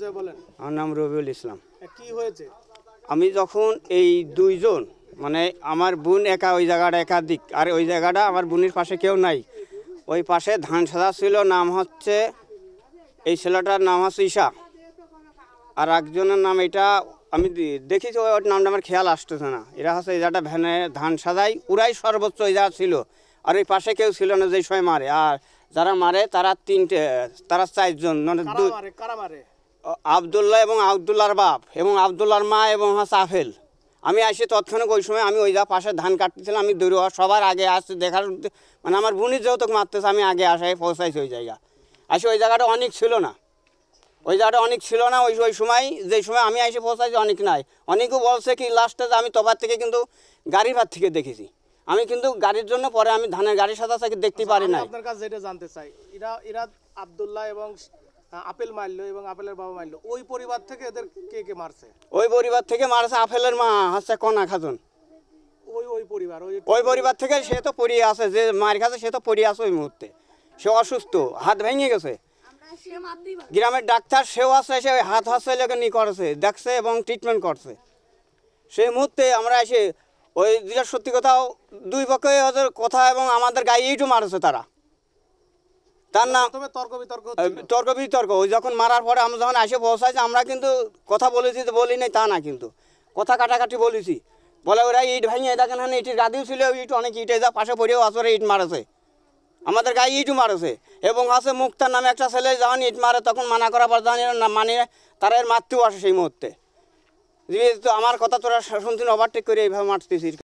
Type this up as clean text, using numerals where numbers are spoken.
পরিচয় বলেন। আমার নাম রবিউল ইসলাম। কি হয়েছে? আমি যখন এই দুইজন মানে আমার বোন একা ওই জায়গাটা একাধিক, আর ওই জায়গাটা আমার বোনের পাশে কেউ নাই, ওই পাশে ধান সাদা ছিল, নাম হচ্ছে এই ছেলেটার নাম হচ্ছে ঈশা, আর একজনের নাম এটা আমি দেখেছি, ওর নামটা আমার খেয়াল আসতেছে না। এরা হচ্ছে এই জায়গাটা ভ্যানে ধান সাদাই, ওরাই সর্বোচ্চ ওই জায়গা ছিল, আর ওই পাশে কেউ ছিল না যে সময় মারে। আর যারা মারে তারা চারজন, মানে আবদুল্লাহ এবং আবদুল্লাহর বাপ এবং আবদুল্লাহর মা এবং হচ্ছে আফেল। আমি আসি তৎক্ষণিক ওই সময় আমি ওই যা পাশে ধান কাটতেছিলাম, আমি দৌড় সবার আগে আসতে দেখার, মানে আমার বোনের যেহেতু মারতেছে আমি আগে আসায় পৌঁছাইছি ওই জায়গা। আসি ওই জায়গাটা অনেক ছিল না, ওই জায়গাটা অনেক ছিল না ওই সময়, যেই সময় আমি এসে পৌঁছাইছি অনেক নাই। অনেকেও বলছে কি লাস্টে যে আমি তবার থেকে কিন্তু গাড়ির ভাত থেকে দেখেছি, আমি কিন্তু গাড়ির জন্য পরে আমি ধানের গাড়ির সাথে থেকে দেখতে পারি নাই। আপনার কাছে যেটা জানতে চাই, এরা আব্দুল্লাহ এবং আপেল মারলো এবং আপেলের বাবা মারলো, ওই পরিবার থেকে এদের কে কে মারছে? ওই পরিবার থেকে মারছে আপেলের মা হচ্ছে কনা খাতুন। ওই পরিবার থেকে সে তো পড়িয়ে আছে, যে মার খাচ্ছে সে তো পড়িয়ে আছে ওই মুহূর্তে, সে অসুস্থ, হাত ভেঙে গেছে। গ্রামের ডাক্তার সেও আছে, এসে ওই হাত হাসে লেগে নি করেছে, দেখছে এবং ট্রিটমেন্ট করছে। সেই মুহূর্তে আমরা এসে ওই যেটা সত্যি কথাও দুই পক্ষে ওদের কথা এবং আমাদের গায়ে ইটও মারছে তারা। তার নাম তর্ক বিতর্ক। ওই যখন মারার পরে আমরা যখন এসে পৌঁছাইছি, আমরা কিন্তু কথা বলেছি, বলি নাই তা না, কিন্তু কথা কাটাকাটি বলেছি। বলে ওরা ইট ভাঙিয়ে দেখেন, হ্যাঁ ইটের গাদিও ছিল, ইট অনেক ইটে যা পাশে পড়েও আসরে ইট মারেছে, আমাদের গায়ে ইটও মারেছে। এবং আছে মুক্তার নামে একটা ছেলে যখন ইট মারে তখন মানা করার পর যখন মানে তারা এর মারতেও আসে সেই মুহূর্তে। আমার কথা তোরা শুনছেন ওভারটেক করে এইভাবে মারতেছিস।